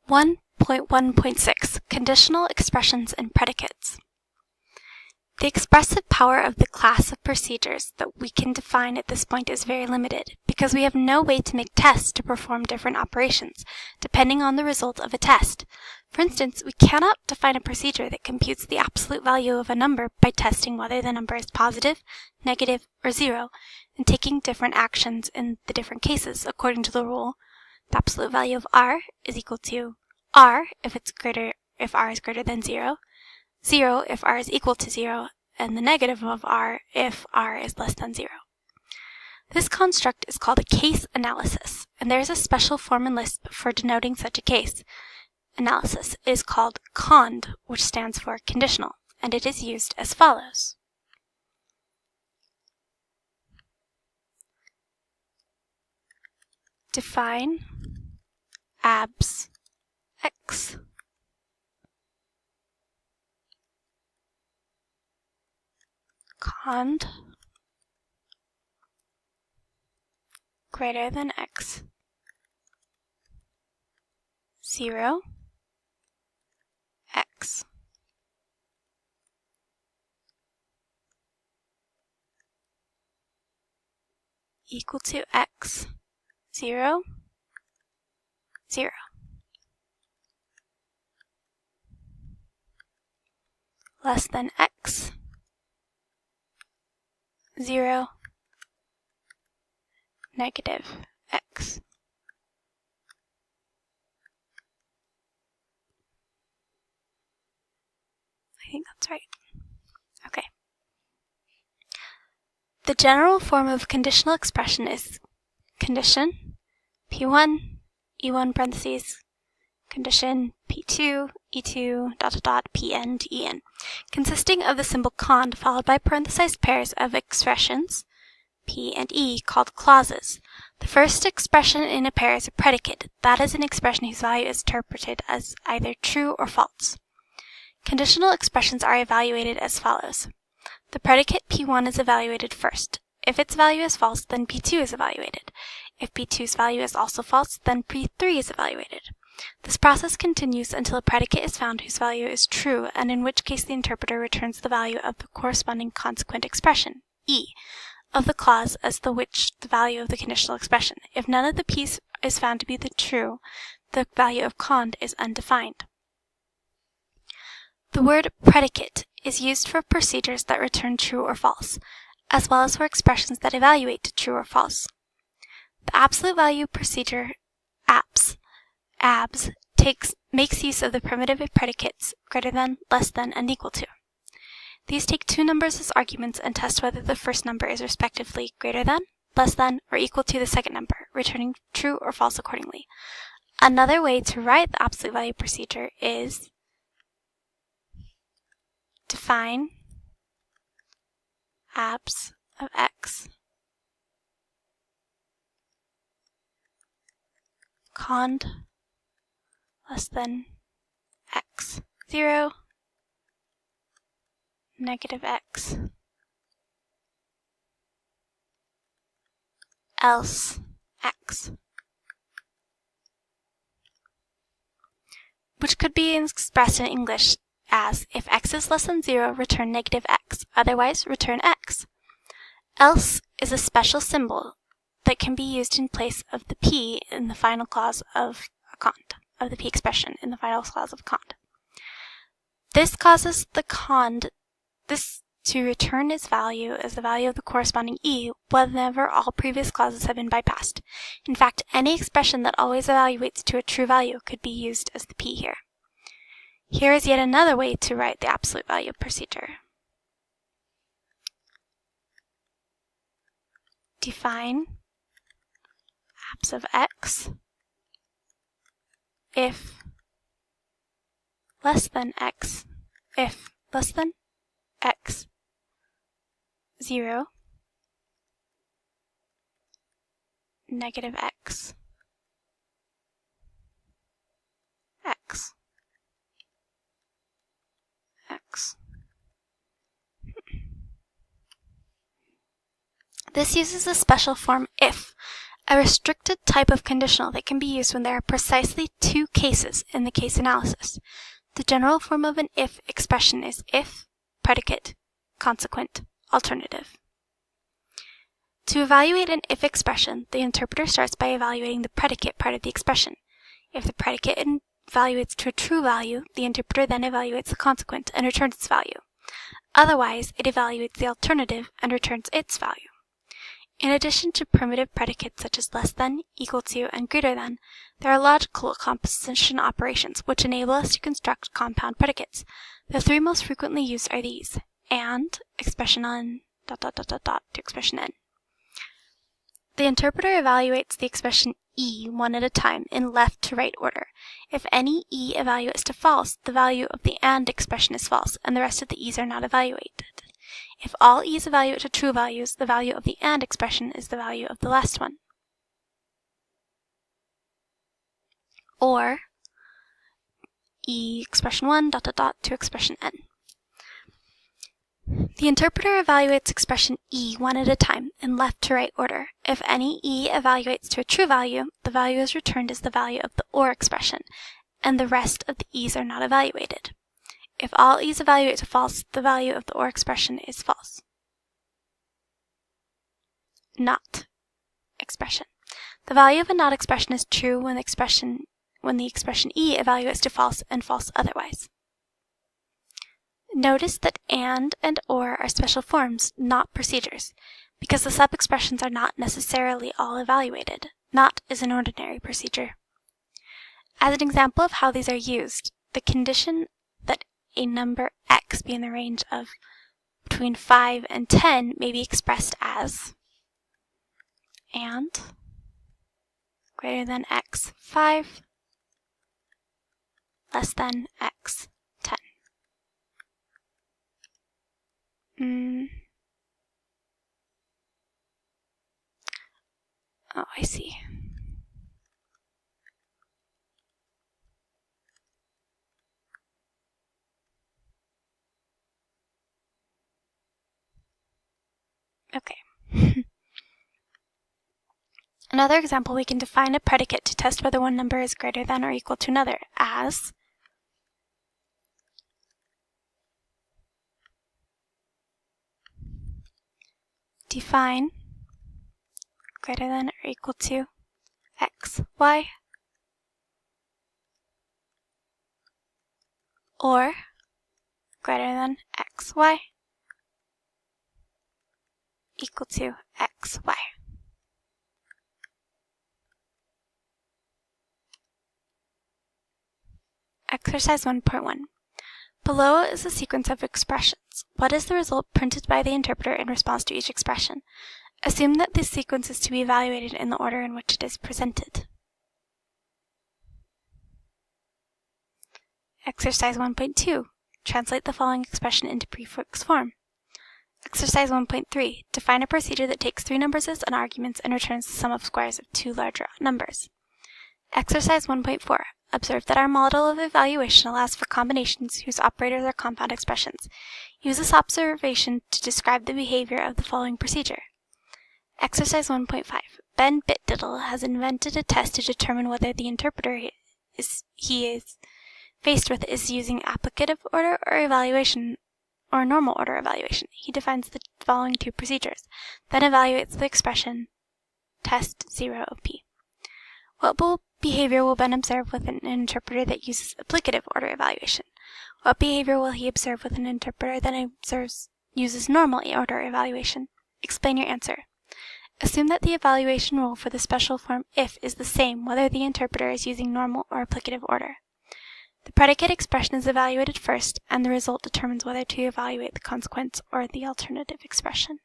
1.1.6 Conditional Expressions and Predicates. The expressive power of the class of procedures that we can define at this point is very limited, because we have no way to make tests to perform different operations, depending on the result of a test. For instance, we cannot define a procedure that computes the absolute value of a number by testing whether the number is positive, negative, or zero, and taking different actions in the different cases according to the rule: the absolute value of r is equal to r if r is greater than 0, 0 if r is equal to 0, and the negative of r if r is less than 0. This construct is called a case analysis, and there is a special form in Lisp for denoting such a case analysis. It is called cond, which stands for conditional, and it is used as follows. Define abs x. Cond greater than x. 0 x. Equal to x. 0 0. Less than x. 0 negative x. I think that's right. Okay. The general form of conditional expression is condition P1, E1 parentheses, condition P2, E2, ... Pn to En, consisting of the symbol cond followed by parenthesized pairs of expressions, P and E, called clauses. The first expression in a pair is a predicate. That is an expression whose value is interpreted as either true or false. Conditional expressions are evaluated as follows. The predicate P1 is evaluated first. If its value is false, then P2 is evaluated. If P2's value is also false, then P3 is evaluated. This process continues until a predicate is found whose value is true, and in which case the interpreter returns the value of the corresponding consequent expression, E, of the clause as the value of the conditional expression. If none of the P's is found to be true, the value of cond is undefined. The word predicate is used for procedures that return true or false, as well as for expressions that evaluate to true or false. The absolute value procedure abs makes use of the primitive predicates greater than, less than, and equal to. These take two numbers as arguments and test whether the first number is respectively greater than, less than, or equal to the second number, returning true or false accordingly. Another way to write the absolute value procedure is define abs of x cond less than x. 0 negative x. Else x. Which could be expressed in English as, if x is less than 0, return negative x, otherwise return x. Else is a special symbol that can be used in place of the P in the final clause of a cond, of the P expression in the final clause of a cond. This causes the cond to return its value as the value of the corresponding E whenever all previous clauses have been bypassed. In fact, any expression that always evaluates to a true value could be used as the P here. Here is yet another way to write the absolute value procedure. Define abs of x if less than x, 0 negative x, x. This uses a special form if, A restricted type of conditional that can be used when there are precisely two cases in the case analysis. The general form of an if expression is if, predicate, consequent, alternative. To evaluate an if expression, the interpreter starts by evaluating the predicate part of the expression. If the predicate evaluates to a true value, the interpreter then evaluates the consequent and returns its value. Otherwise, it evaluates the alternative and returns its value. In addition to primitive predicates such as less than, equal to, and greater than, there are logical composition operations which enable us to construct compound predicates. The three most frequently used are these: and, expression on, ... to expression n. The interpreter evaluates the expression e one at a time in left to right order. If any e evaluates to false, the value of the and expression is false, and the rest of the e's are not evaluated. If all e's evaluate to true values, the value of the and expression is the value of the last one. Or e expression 1 ... to expression n. The interpreter evaluates expression e one at a time in left to right order. If any e evaluates to a true value, the value is returned as the value of the or expression, and the rest of the e's are not evaluated. If all e's evaluate to false, the value of the or expression is false. Not expression. The value of a not expression is true when the expression e evaluates to false and false otherwise. Notice that and or are special forms, not procedures, because the sub-expressions are not necessarily all evaluated. Not is an ordinary procedure. As an example of how these are used, the condition that a number x be in the range of between 5 and 10 may be expressed as and greater than x 5 less than x 10. Oh, I see. Okay. Another example, we can define a predicate to test whether one number is greater than or equal to another as define greater than or equal to x, y, or greater than x, y, equal to x, y. Exercise 1.1. Below is a sequence of expressions. What is the result printed by the interpreter in response to each expression? Assume that this sequence is to be evaluated in the order in which it is presented. Exercise 1.2. Translate the following expression into prefix form. Exercise 1.3. Define a procedure that takes three numbers as arguments and returns the sum of squares of two larger numbers. Exercise 1.4. Observe that our model of evaluation allows for combinations whose operators are compound expressions. Use this observation to describe the behavior of the following procedure. Exercise 1.5. Ben Bitdiddle has invented a test to determine whether the interpreter he is faced with is using applicative order or evaluation or normal order evaluation. He defines the following two procedures, then evaluates the expression test 0 of p. What behavior will Ben observe with an interpreter that uses applicative order evaluation? What behavior will he observe with an interpreter that uses normal order evaluation? Explain your answer. Assume that the evaluation rule for the special form if is the same whether the interpreter is using normal or applicative order. The predicate expression is evaluated first, and the result determines whether to evaluate the consequence or the alternative expression.